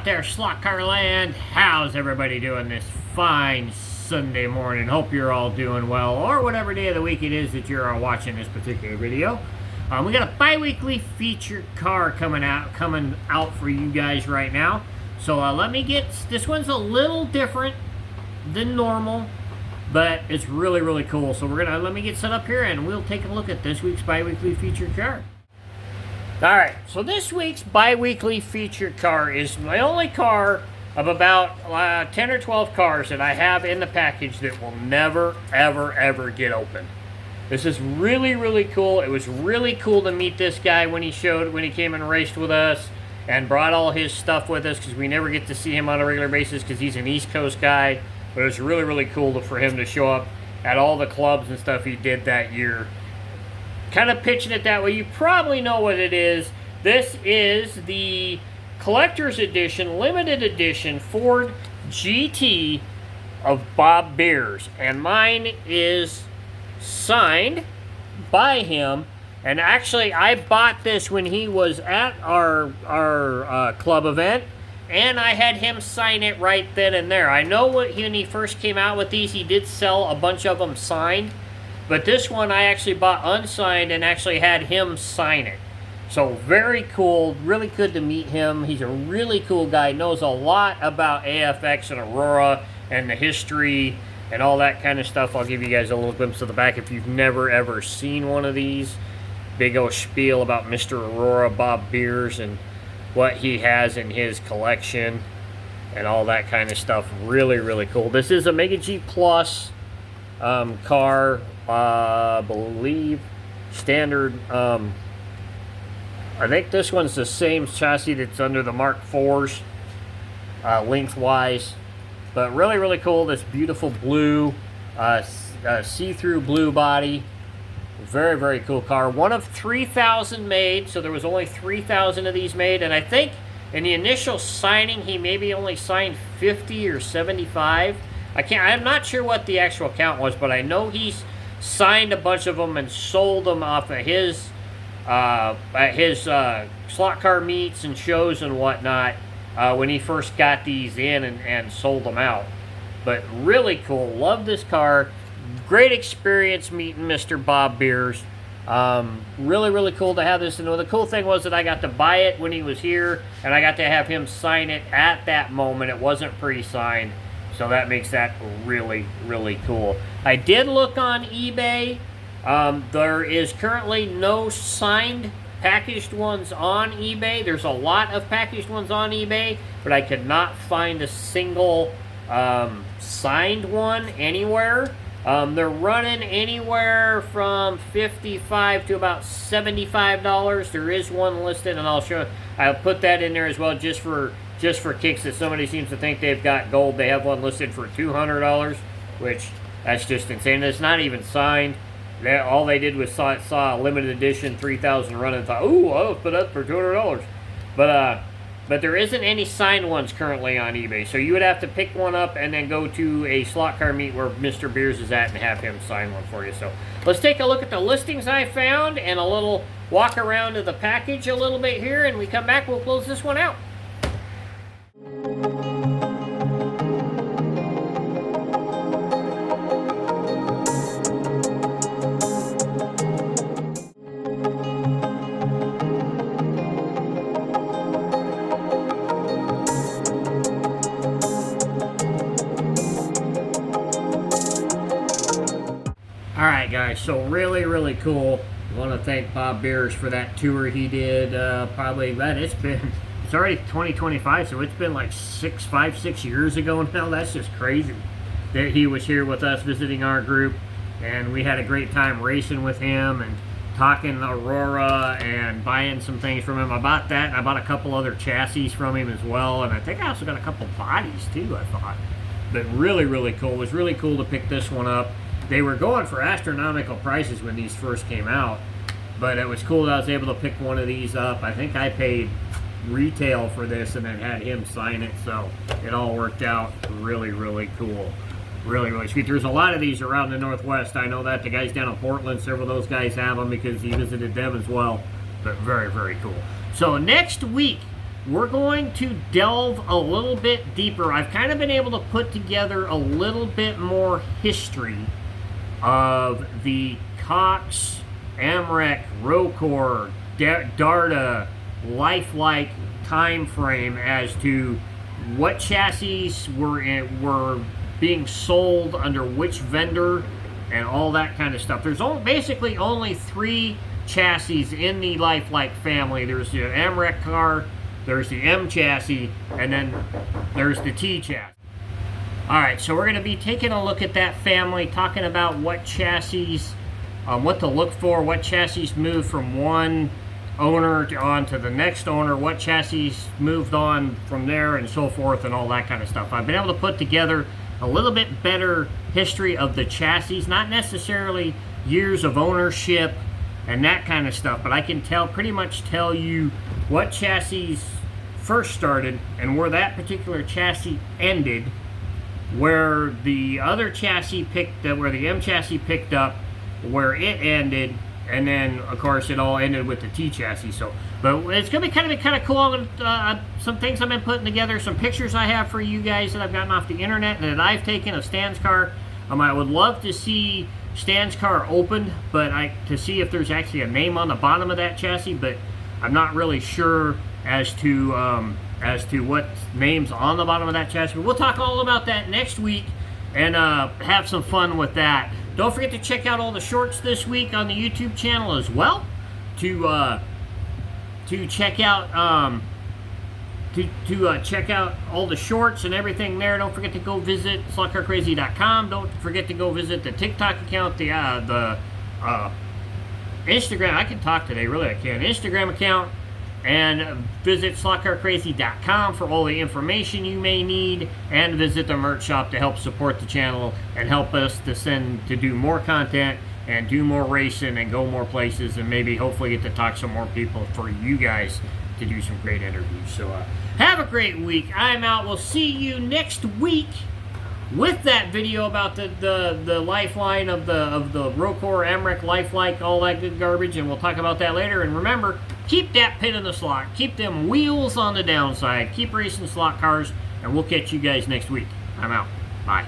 out there, slot car land? How's everybody doing this fine Sunday morning? Hope you're all doing well, or whatever day of the week it is that you're watching this particular video. We got a bi-weekly feature car coming out for you guys right now. So let me get, this one's a little different than normal, but it's really cool. So let me get set up here and we'll take a look at this week's bi-weekly feature car. Alright, so this week's bi-weekly feature car is my only car of about 10 or 12 cars that I have in the package that will never, ever get opened. This is really cool. It was really cool to meet this guy when he came and raced with us and brought all his stuff with us, because we never get to see him on a regular basis because he's an East Coast guy. But it was really cool for him to show up at all the clubs and stuff he did that year. Kind of pitching it that way. You probably know what it is. This is the collector's edition, limited edition Ford GT of Bob Beers, and mine is signed by him. And actually, I bought this when he was at our club event, and I had him sign it right then and there. I know when he first came out with these, he did sell a bunch of them signed. But this one I actually bought unsigned and actually had him sign it. So very cool, really good to meet him. He's a really cool guy, knows a lot about AFX and Aurora and the history and all that kind of stuff. I'll give you guys a little glimpse of the back if you've never ever seen one of these. Big old spiel about Mr. Aurora, Bob Beers, and what he has in his collection and all that kind of stuff. Really cool. This is a Mega G Plus car. Believe standard. I think this one's the same chassis that's under the Mark IVs lengthwise, but really cool. This beautiful blue see-through blue body. Very cool car. One of 3,000 made, so there was only 3,000 of these made, and I think in the initial signing he maybe only signed 50 or 75. I'm not sure what the actual count was, but I know he's signed a bunch of them and sold them off of his slot car meets and shows and whatnot when he first got these in and sold them out. But really cool. Love this car. Great experience meeting Mr. Bob Beers. Really cool to have this. And the cool thing was that I got to buy it when he was here, and I got to have him sign it at that moment. It wasn't pre-signed. So that makes that really cool. I did look on eBay. There is currently no signed packaged ones on eBay. There's a lot of packaged ones on eBay, but I could not find a single signed one anywhere. They're running anywhere from $55 to about $75. There is one listed, and I'll put that in there as well just for kicks, that somebody seems to think they've got gold. They have one listed for $200, which that's just insane. It's not even signed. All they did was saw a limited edition 3,000 run and thought, ooh, I'll put that for $200. But there isn't any signed ones currently on eBay, so you would have to pick one up and then go to a slot car meet where Mr. Beers is at and have him sign one for you. So let's take a look at the listings I found and a little walk around of the package a little bit here, and we come back, we'll close this one out. Alright guys, so really cool. I want to thank Bob Beers for that tour he did. It's already 2025, so it's been like 5-6 years ago now. That's just crazy that he was here with us visiting our group, and we had a great time racing with him and talking Aurora and buying some things from him. I bought that, and I bought a couple other chassis from him as well, and I think I also got a couple bodies too, I thought. But really cool. It was really cool to pick this one up. They were going for astronomical prices when these first came out, but it was cool that I was able to pick one of these up. I think I paid retail for this and then had him sign it, so it all worked out really cool. Really sweet. There's a lot of these around the Northwest. I know that the guys down in Portland, several of those guys have them because he visited them as well. But very cool. So next week, we're going to delve a little bit deeper. I've kind of been able to put together a little bit more history of the Cox, Amrec, Rocor, Darda, Lifelike time frame as to what chassis were being sold under which vendor and all that kind of stuff. There's basically only 3 chassis in the Lifelike family. There's the Amrec car, there's the M chassis, and then there's the T chassis. Alright, so we're going to be taking a look at that family, talking about what chassis, what to look for, what chassis moved from one owner on to the next owner, what chassis moved on from there, and so forth, and all that kind of stuff. I've been able to put together a little bit better history of the chassis, not necessarily years of ownership and that kind of stuff, but I can pretty much tell you what chassis first started and where that particular chassis ended, where the other chassis where the M chassis picked up, where it ended, and then of course it all ended with the T chassis. So, but it's gonna be kind of cool. Some things I've been putting together, some pictures I have for you guys that I've gotten off the internet and that I've taken of Stan's car. I would love to see Stan's car opened, but to see if there's actually a name on the bottom of that chassis, but I'm not really sure as to what name's on the bottom of that chassis. But we'll talk all about that next week and have some fun with that. Don't forget to check out all the shorts this week on the YouTube channel as well. To check out check out all the shorts and everything there. Don't forget to go visit slotcarcrazy.com. Don't forget to go visit the TikTok account, the Instagram. I can talk today, really I can. Instagram account, and visit slotcarcrazy.com for all the information you may need, and visit the merch shop to help support the channel and help us to do more content and do more racing and go more places, and maybe hopefully get to talk to some more people for you guys to do some great interviews. So have a great week. I'm out. We'll see you next week with that video about the lifeline of the Rocor, Amrec, Lifelike, all that good garbage, and we'll talk about that later. And remember, keep that pin in the slot, keep them wheels on the downside, keep racing slot cars, and we'll catch you guys next week. I'm out. Bye.